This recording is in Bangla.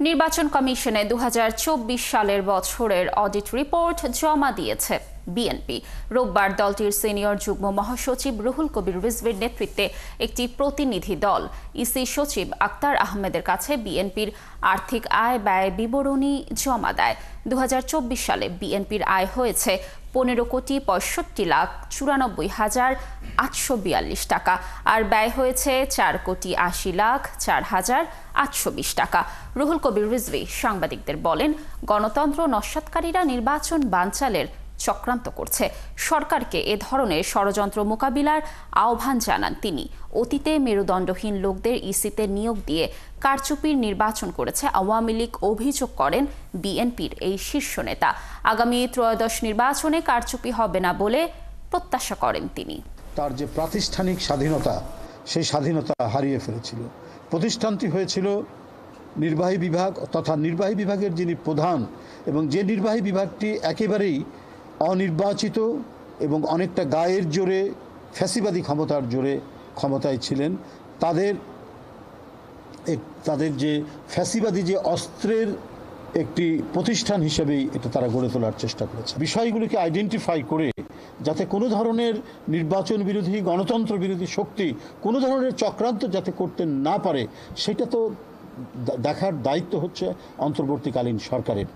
নির্বাচন কমিশনে ২০২৪ সালের বছরের অডিট রিপোর্ট জমা দিয়েছে বিএনপি। রোববার দলটির সিনিয়র যুগ্ম মহাসচিব রুহুল কবির রিজভীর নেতৃত্বে একটি প্রতিনিধি দল ইসি সচিব আক্তার আহমেদের কাছে বিএনপির আর্থিক আয় ব্যয় বিবরণী জমা দেয়। ২০২৪ সালে বিএনপির আয় হয়েছে ১৫,৯৪,৮৪২ টাকা আর ব্যয় হয়েছে ৪,৮০,০৪,৮২০ টাকা। রুহুল কবির রিজভী সাংবাদিকদের বলেন, গণতন্ত্র নস্যাৎকারীরা নির্বাচন বানচালের চক্রান্ত করছে। সরকারকে এ ধরনের ষড়যন্ত্র মোকাবিলার আহ্বান জানান তিনি। অতীতে মেরুদণ্ডহীন লোকদের ইসিতে নিয়োগ দিয়ে কারচুপির নির্বাচন করেছে আওয়ামী লীগ অভিযোগ করেন বিএনপির এই শীর্ষ নেতা। আগামী ত্রয়োদশ নির্বাচনে কারচুপি হবে না বলে প্রত্যাশা করেন তিনি। তার যে প্রাতিষ্ঠানিক স্বাধীনতা, সেই স্বাধীনতা হারিয়ে ফেলেছিল। প্রতিষ্ঠানটি হয়েছিল নির্বাহী বিভাগ তথা নির্বাহী বিভাগের যিনি প্রধান এবং যে নির্বাহী বিভাগটি একেবারেই অনির্বাচিত এবং অনেকটা গায়ের জোরে ফ্যাসিবাদী ক্ষমতার জোরে ক্ষমতায় ছিলেন, তাদের যে ফ্যাসিবাদী যে অস্ত্রের একটি প্রতিষ্ঠান হিসেবেই এটা তারা গড়ে তোলার চেষ্টা করেছে। বিষয়গুলিকে আইডেন্টিফাই করে যাতে কোনো ধরনের নির্বাচন বিরোধী গণতন্ত্র বিরোধী শক্তি কোনো ধরনের চক্রান্ত যাতে করতে না পারে, সেটা তো দেখার দায়িত্ব হচ্ছে অন্তর্বর্তীকালীন সরকারের।